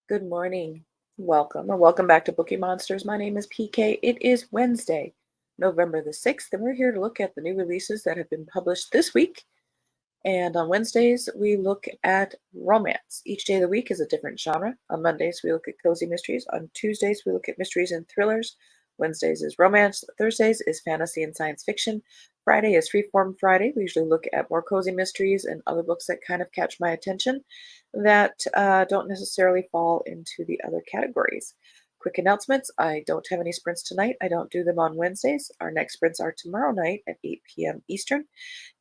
Good morning. Welcome or welcome back to Bookeemonsters. My name is PK. It is Wednesday, November the 6th, and we're here to look at the new releases that have been published this week. And on Wednesdays, we look at romance. Each day of the week is a different genre. On Mondays, we look at cozy mysteries. On Tuesdays, we look at mysteries and thrillers. Wednesdays is romance. Thursdays is fantasy and science fiction. Friday is Freeform Friday. We usually look at more cozy mysteries and other books that kind of catch my attention that don't necessarily fall into the other categories. Quick announcements. I don't have any sprints tonight. I don't do them on Wednesdays. Our next sprints are tomorrow night at 8 p.m. Eastern.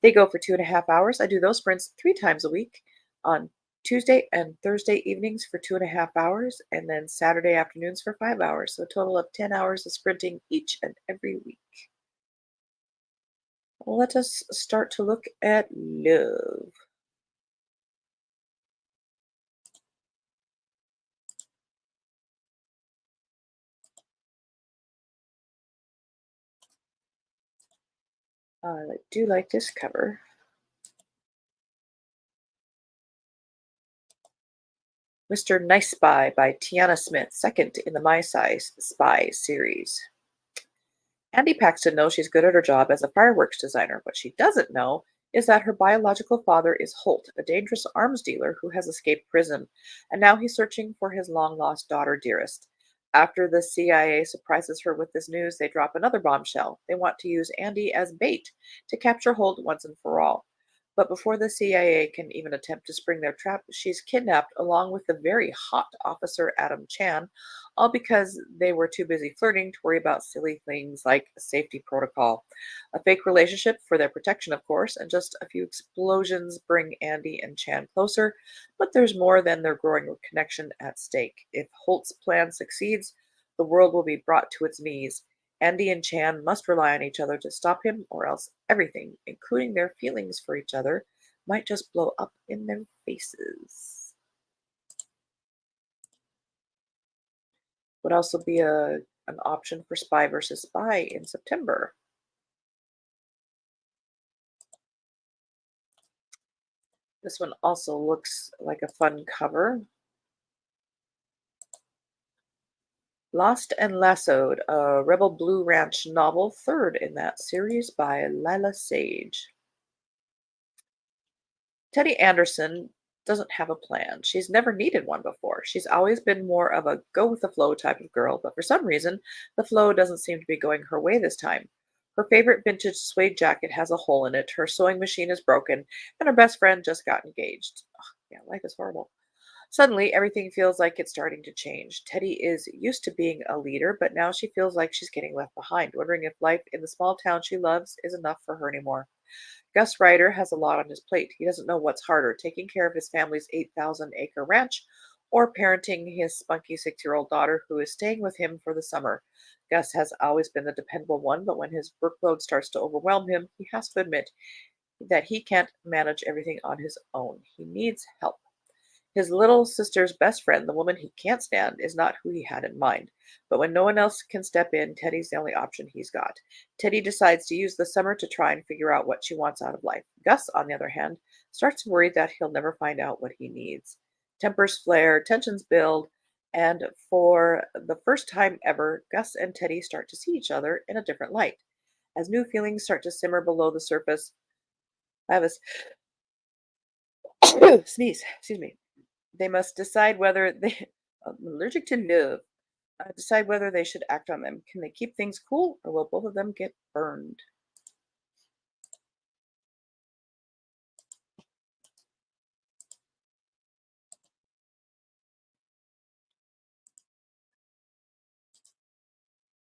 They go for 2.5 hours. I do those sprints 3 times a week on Tuesday and Thursday evenings for 2.5 hours, and then Saturday afternoons for 5 hours. So a total of 10 hours of sprinting each and every week. Let us start to look at love. I do like this cover. Mr. Nice Spy by Tiana Smith, second in the My Size Spy series. Andy Paxton knows she's good at her job as a fireworks designer. What she doesn't know is that her biological father is Holt, a dangerous arms dealer who has escaped prison, and now he's searching for his long lost daughter, Dearest. After the CIA surprises her with this news, they drop another bombshell. They want to use Andy as bait to capture Holt once and for all. But before the CIA can even attempt to spring their trap, she's kidnapped along with the very hot officer Adam Chan, all because they were too busy flirting to worry about silly things like a safety protocol. A fake relationship for their protection, of course, and just a few explosions bring Andy and Chan closer, but there's more than their growing connection at stake. If Holt's plan succeeds, the world will be brought to its knees. Andy and Chan must rely on each other to stop him, or else everything, including their feelings for each other, might just blow up in their faces. Would also be an option for Spy versus Spy in September. This one also looks like a fun cover. Lost and Lassoed, a Rebel Blue Ranch novel, third in that series by Lila Sage. Teddy Anderson doesn't have a plan. She's never needed one before. She's always been more of a go with the flow type of girl, but for some reason, the flow doesn't seem to be going her way this time. Her favorite vintage suede jacket has a hole in it, her sewing machine is broken, and her best friend just got engaged. Ugh, yeah, life is horrible. Suddenly, everything feels like it's starting to change. Teddy is used to being a leader, but now she feels like she's getting left behind, wondering if life in the small town she loves is enough for her anymore. Gus Ryder has a lot on his plate. He doesn't know what's harder, taking care of his family's 8,000-acre ranch or parenting his spunky 6-year-old daughter who is staying with him for the summer. Gus has always been the dependable one, but when his workload starts to overwhelm him, he has to admit that he can't manage everything on his own. He needs help. His little sister's best friend, the woman he can't stand, is not who he had in mind. But when no one else can step in, Teddy's the only option he's got. Teddy decides to use the summer to try and figure out what she wants out of life. Gus, on the other hand, starts to worry that he'll never find out what he needs. Tempers flare, tensions build, and for the first time ever, Gus and Teddy start to see each other in a different light. As new feelings start to simmer below the surface, I have a sneeze, excuse me. They must decide whether they I'm allergic to love. Decide whether they should act on them. Can they keep things cool, or will both of them get burned?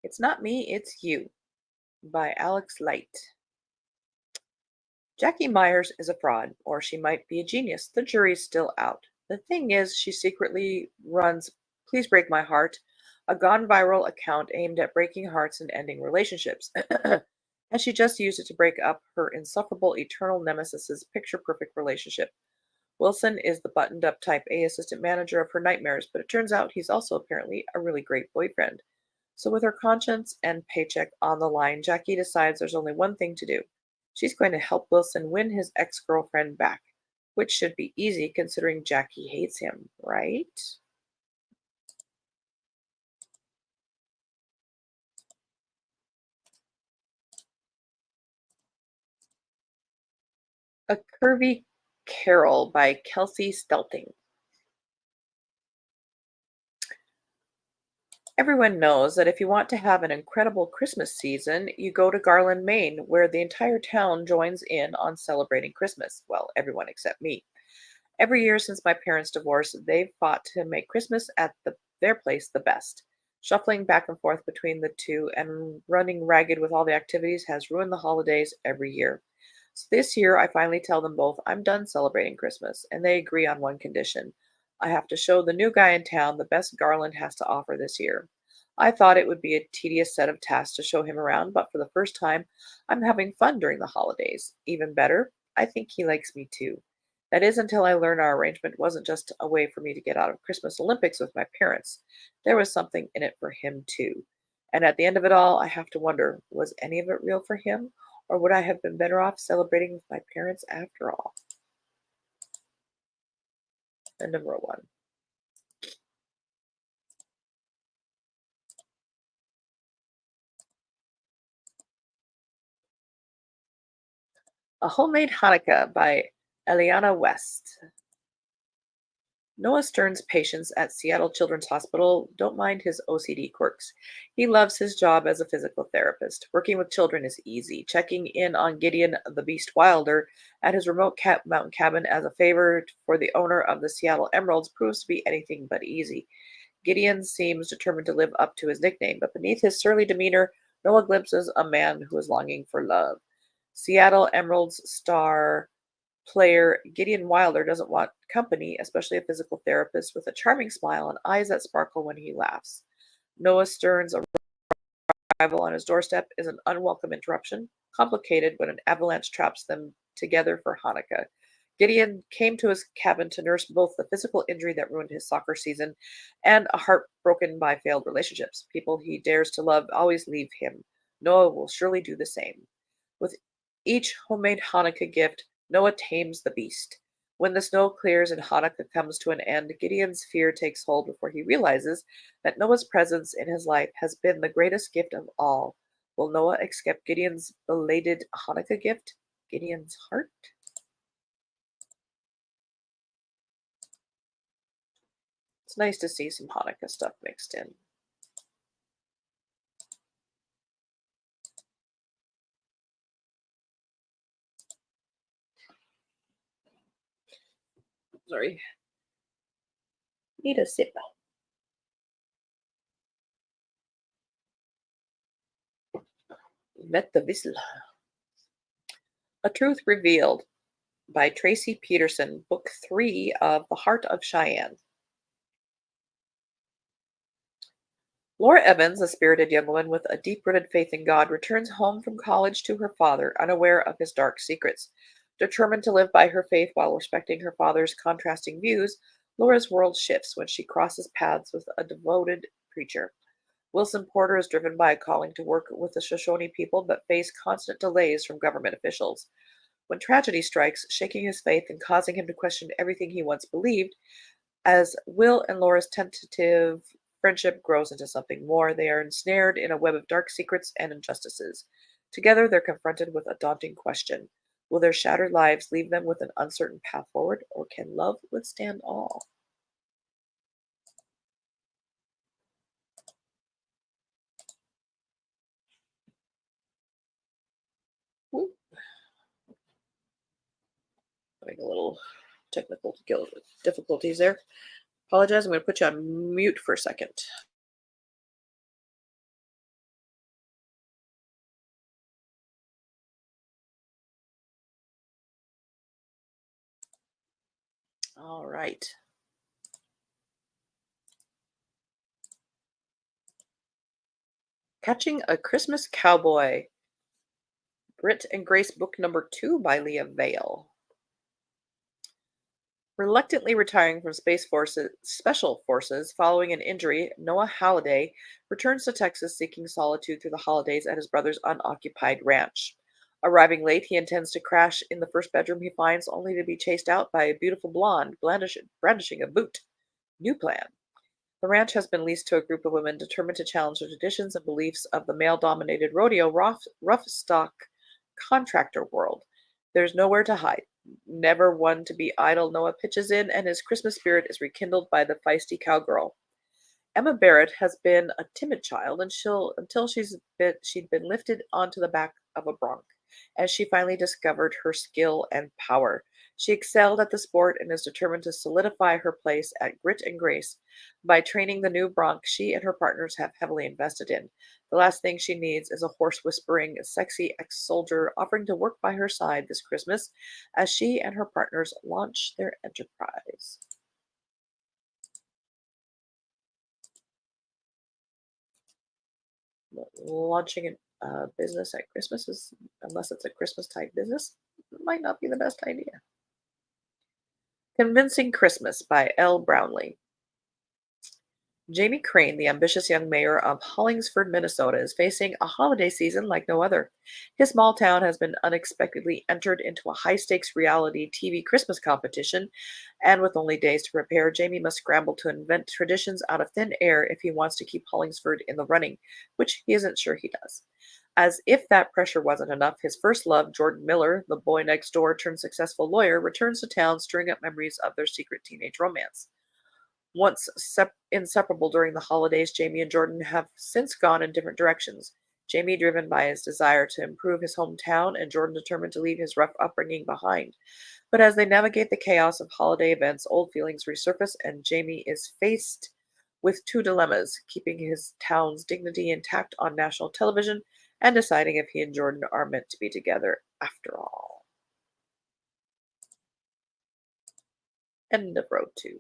It's Not Me, It's You by Alex Light. Jackie Myers is a fraud, or she might be a genius. The jury's still out. The thing is, she secretly runs Please Break My Heart, a gone viral account aimed at breaking hearts and ending relationships. And she just used it to break up her insufferable eternal nemesis's picture perfect relationship. Wilson is the buttoned up type A assistant manager of her nightmares, but it turns out he's also apparently a really great boyfriend. So, with her conscience and paycheck on the line, Jackie decides there's only one thing to do. She's going to help Wilson win his ex girlfriend back, which should be easy considering Jackie hates him, right? A Curvy Carol by Kelsey Stelting. Everyone knows that if you want to have an incredible Christmas season, you go to Garland, Maine, where the entire town joins in on celebrating Christmas. Well, everyone except me. Every year since my parents' divorce, they've fought to make Christmas at their place the best. Shuffling back and forth between the two and running ragged with all the activities has ruined the holidays every year. So this year, I finally tell them both I'm done celebrating Christmas, and they agree on one condition. I have to show the new guy in town the best Garland has to offer this year. I thought it would be a tedious set of tasks to show him around, but for the first time, I'm having fun during the holidays. Even better, I think he likes me too. That is until I learned our arrangement wasn't just a way for me to get out of Christmas Olympics with my parents. There was something in it for him too. And at the end of it all, I have to wonder, was any of it real for him? Or would I have been better off celebrating with my parents after all? End of row one. A Homemade Hanukkah by Eliana West. Noah Stern's patients at Seattle Children's Hospital don't mind his OCD quirks. He loves his job as a physical therapist. Working with children is easy. Checking in on Gideon the Beast Wilder at his remote mountain cabin as a favor for the owner of the Seattle Emeralds proves to be anything but easy. Gideon seems determined to live up to his nickname, but beneath his surly demeanor, Noah glimpses a man who is longing for love. Seattle Emeralds star player Gideon Wilder doesn't want company, especially a physical therapist with a charming smile and eyes that sparkle when he laughs. Noah Stern's arrival on his doorstep is an unwelcome interruption, complicated when an avalanche traps them together for Hanukkah. Gideon came to his cabin to nurse both the physical injury that ruined his soccer season and a heart broken by failed relationships. People he dares to love always leave him. Noah will surely do the same. With each homemade Hanukkah gift, Noah tames the beast. When the snow clears and Hanukkah comes to an end, Gideon's fear takes hold before he realizes that Noah's presence in his life has been the greatest gift of all. Will Noah accept Gideon's belated Hanukkah gift? Gideon's heart? It's nice to see some Hanukkah stuff mixed in. Sorry. Need a sip. Met the whistle. A Truth Revealed by Tracy Peterson, Book 3 of The Heart of Cheyenne. Laura Evans, a spirited young woman with a deep-rooted faith in God, returns home from college to her father, unaware of his dark secrets. Determined to live by her faith while respecting her father's contrasting views, Laura's world shifts when she crosses paths with a devoted preacher. Wilson Porter is driven by a calling to work with the Shoshone people but face constant delays from government officials. When tragedy strikes, shaking his faith and causing him to question everything he once believed, as Will and Laura's tentative friendship grows into something more, they are ensnared in a web of dark secrets and injustices. Together, they're confronted with a daunting question. Will their shattered lives leave them with an uncertain path forward, or can love withstand all? Woo. Having a little technical difficulties there. Apologize, I'm going to put you on mute for a second. All right. Catching a Christmas Cowboy. Brit and Grace book number 2 by Leah Vale. Reluctantly retiring from Special Forces following an injury, Noah Halliday returns to Texas seeking solitude through the holidays at his brother's unoccupied ranch. Arriving late, he intends to crash in the first bedroom he finds, only to be chased out by a beautiful blonde brandishing a boot. New plan. The ranch has been leased to a group of women determined to challenge the traditions and beliefs of the male-dominated rodeo rough stock contractor world. There's nowhere to hide. Never one to be idle, Noah pitches in, and his Christmas spirit is rekindled by the feisty cowgirl. Emma Barrett has been a timid child until she'd been lifted onto the back of a bronc, as she finally discovered her skill and power. She excelled at the sport and is determined to solidify her place at Grit and Grace by training the new bronc she and her partners have heavily invested in. The last thing she needs is a horse whispering, sexy ex-soldier offering to work by her side this Christmas as she and her partners launch their enterprise. Launching a business at Christmas is, unless it's a Christmas type business, might not be the best idea. Convincing Christmas by L. Brownlee. Jamie Crane, the ambitious young mayor of Hollingsford, Minnesota, is facing a holiday season like no other. His small town has been unexpectedly entered into a high stakes reality TV Christmas competition, and with only days to prepare, Jamie must scramble to invent traditions out of thin air if he wants to keep Hollingsford in the running, which he isn't sure he does. As if that pressure wasn't enough, his first love, Jordan Miller, the boy next door turned successful lawyer, returns to town, stirring up memories of their secret teenage romance. Once inseparable during the holidays, Jamie and Jordan have since gone in different directions. Jamie driven by his desire to improve his hometown, and Jordan determined to leave his rough upbringing behind. But as they navigate the chaos of holiday events, old feelings resurface, and Jamie is faced with two dilemmas: keeping his town's dignity intact on national television and deciding if he and Jordan are meant to be together after all. End of row two.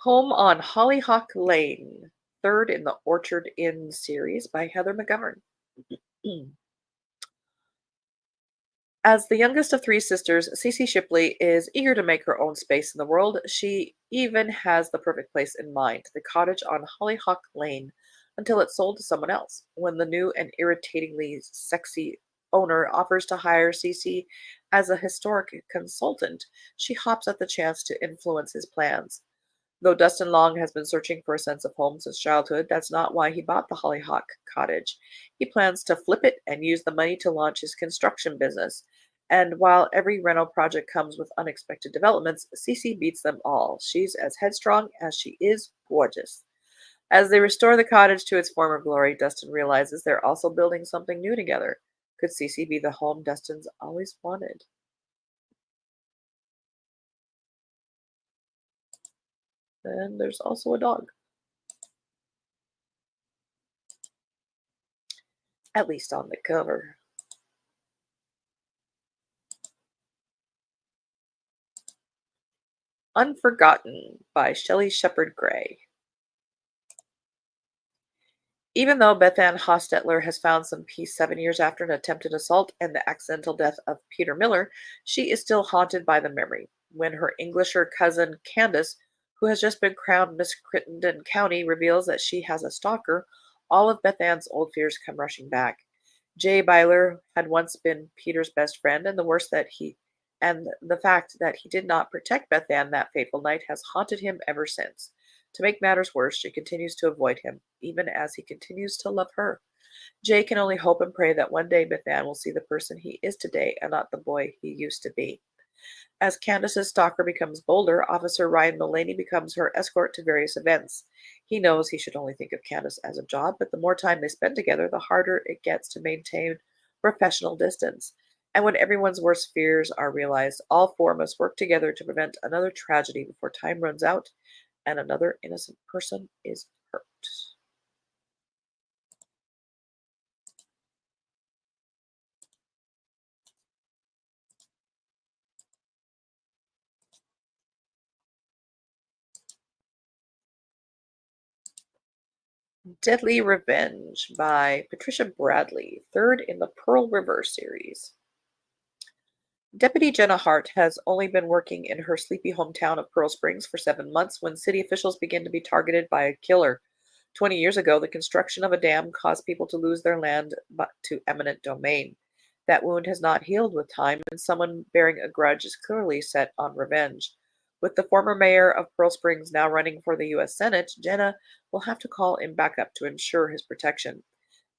Home on Hollyhock Lane, third in the Orchard Inn series by Heather McGovern. As the youngest of three sisters, Cece Shipley is eager to make her own space in the world. She even has the perfect place in mind, the cottage on Hollyhock Lane, until it's sold to someone else. When the new and irritatingly sexy owner offers to hire Cece as a historic consultant, she hops at the chance to influence his plans. Though Dustin Long has been searching for a sense of home since childhood, that's not why he bought the Hollyhock cottage. He plans to flip it and use the money to launch his construction business. And while every rental project comes with unexpected developments, Cece beats them all. She's as headstrong as she is gorgeous. As they restore the cottage to its former glory, Dustin realizes they're also building something new together. Could Cece be the home Dustin's always wanted? And there's also a dog, at least on the cover. Unforgotten by Shelley Shepherd Gray. Even though Beth Ann Hostetler has found some peace 7 years after an attempted assault and the accidental death of Peter Miller, she is still haunted by the memory. When her Englisher cousin Candace, who has just been crowned Miss Crittenden County, reveals that she has a stalker, all of Beth Ann's old fears come rushing back. Jay Byler had once been Peter's best friend, and the fact that he did not protect Beth Ann that fateful night has haunted him ever since. To make matters worse, she continues to avoid him, even as he continues to love her. Jay can only hope and pray that one day Beth Ann will see the person he is today and not the boy he used to be. As Candace's stalker becomes bolder, Officer Ryan Mullaney becomes her escort to various events. He knows he should only think of Candace as a job, but the more time they spend together, the harder it gets to maintain professional distance. And when everyone's worst fears are realized, all four must work together to prevent another tragedy before time runs out and another innocent person is hurt. Deadly Revenge by Patricia Bradley, third in the Pearl River series. Deputy Jenna Hart has only been working in her sleepy hometown of Pearl Springs for 7 months when city officials begin to be targeted by a killer. 20 years ago, the construction of a dam caused people to lose their land to eminent domain. That wound has not healed with time, and someone bearing a grudge is clearly set on revenge. With the former mayor of Pearl Springs now running for the U.S. Senate, Jenna will have to call him back up to ensure his protection.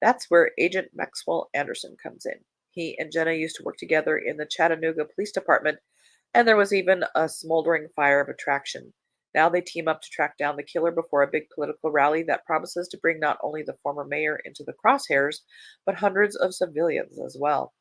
That's where Agent Maxwell Anderson comes in. He and Jenna used to work together in the Chattanooga Police Department, and there was even a smoldering fire of attraction. Now they team up to track down the killer before a big political rally that promises to bring not only the former mayor into the crosshairs, but hundreds of civilians as well.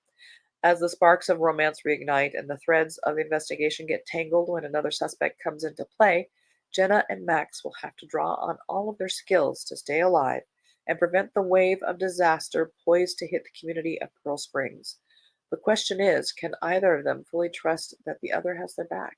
As the sparks of romance reignite and the threads of the investigation get tangled when another suspect comes into play, Jenna and Max will have to draw on all of their skills to stay alive and prevent the wave of disaster poised to hit the community of Pearl Springs. The question is, can either of them fully trust that the other has their back?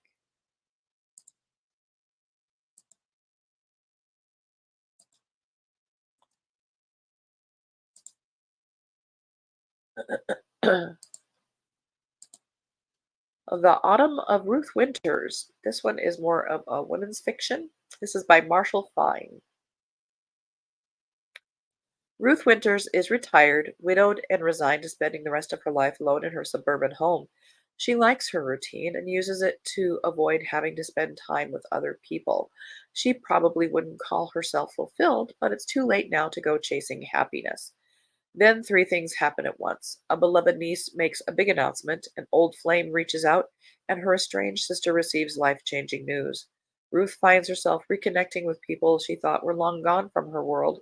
The Autumn of Ruth Winters. This one is more of a women's fiction. This is by Marshall Fine. Ruth Winters is retired, widowed, and resigned to spending the rest of her life alone in her suburban home. She likes her routine and uses it to avoid having to spend time with other people. She probably wouldn't call herself fulfilled, but it's too late now to go chasing happiness. Then three things happen at once. A beloved niece makes a big announcement, an old flame reaches out, and her estranged sister receives life changing news. Ruth finds herself reconnecting with people she thought were long gone from her world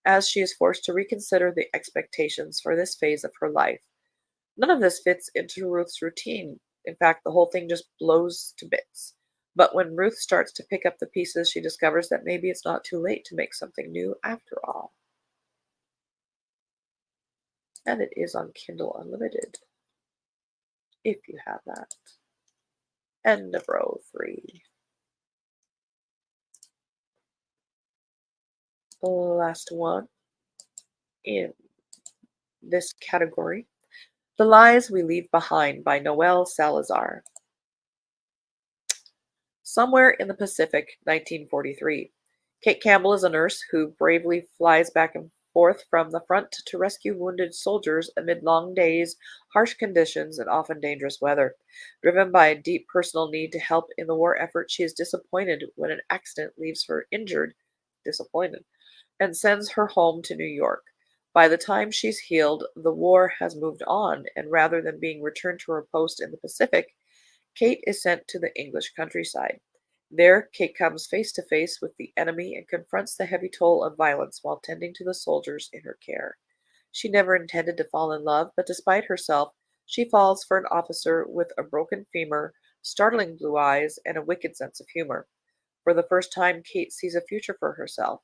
as she is forced to reconsider the expectations for this phase of her life. None of this fits into Ruth's routine. In fact, the whole thing just blows to bits. But when Ruth starts to pick up the pieces, she discovers that maybe it's not too late to make something new after all. And it is on Kindle Unlimited, if you have that. End of row 3. The last one in this category, The Lies We Leave Behind by Noel Salazar. Somewhere in the Pacific, 1943. Kate Campbell is a nurse who bravely flies back and forth from the front to rescue wounded soldiers amid long days, harsh conditions, and often dangerous weather. Driven by a deep personal need to help in the war effort, she is disappointed when an accident leaves her injured, disappointed, and sends her home to New York. By the time she's healed, the war has moved on, and rather than being returned to her post in the Pacific, Kate is sent to the English countryside. There, Kate comes face to face with the enemy and confronts the heavy toll of violence while tending to the soldiers in her care. She never intended to fall in love, but despite herself, she falls for an officer with a broken femur, startling blue eyes, and a wicked sense of humor. For the first time, Kate sees a future for herself.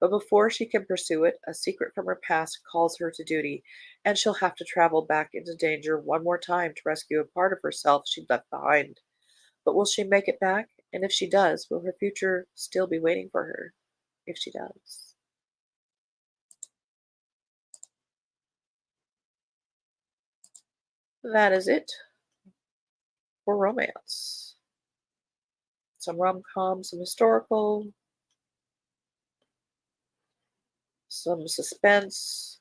But before she can pursue it, a secret from her past calls her to duty, and she'll have to travel back into danger one more time to rescue a part of herself she'd left behind. But will she make it back? And if she does, will her future still be waiting for her? If she does. That is it for romance. Some rom-com, some historical, some suspense.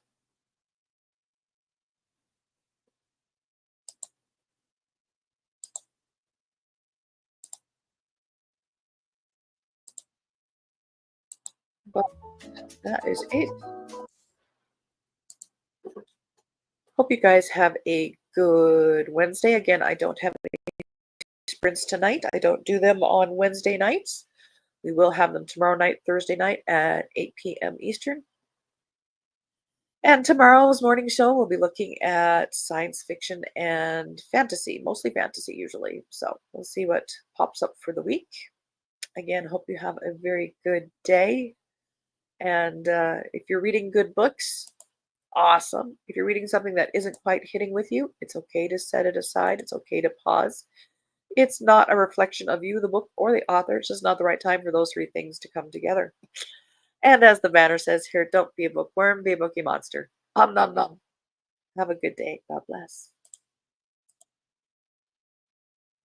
But that is it. Hope you guys have a good Wednesday. Again, I don't have any sprints tonight. I don't do them on Wednesday nights. We will have them tomorrow night, Thursday night at 8 p.m. Eastern. And tomorrow's morning show, we'll be looking at science fiction and fantasy, mostly fantasy usually. So we'll see what pops up for the week. Again, hope you have a very good day. And if you're reading good books, awesome. If you're reading something that isn't quite hitting with you, it's okay to set it aside. It's okay to pause. It's not a reflection of you, the book, or the author. It's just not the right time for those three things to come together. And as the banner says here, don't be a bookworm, be a bookie monster. Nom nom nom. Have a good day. God bless.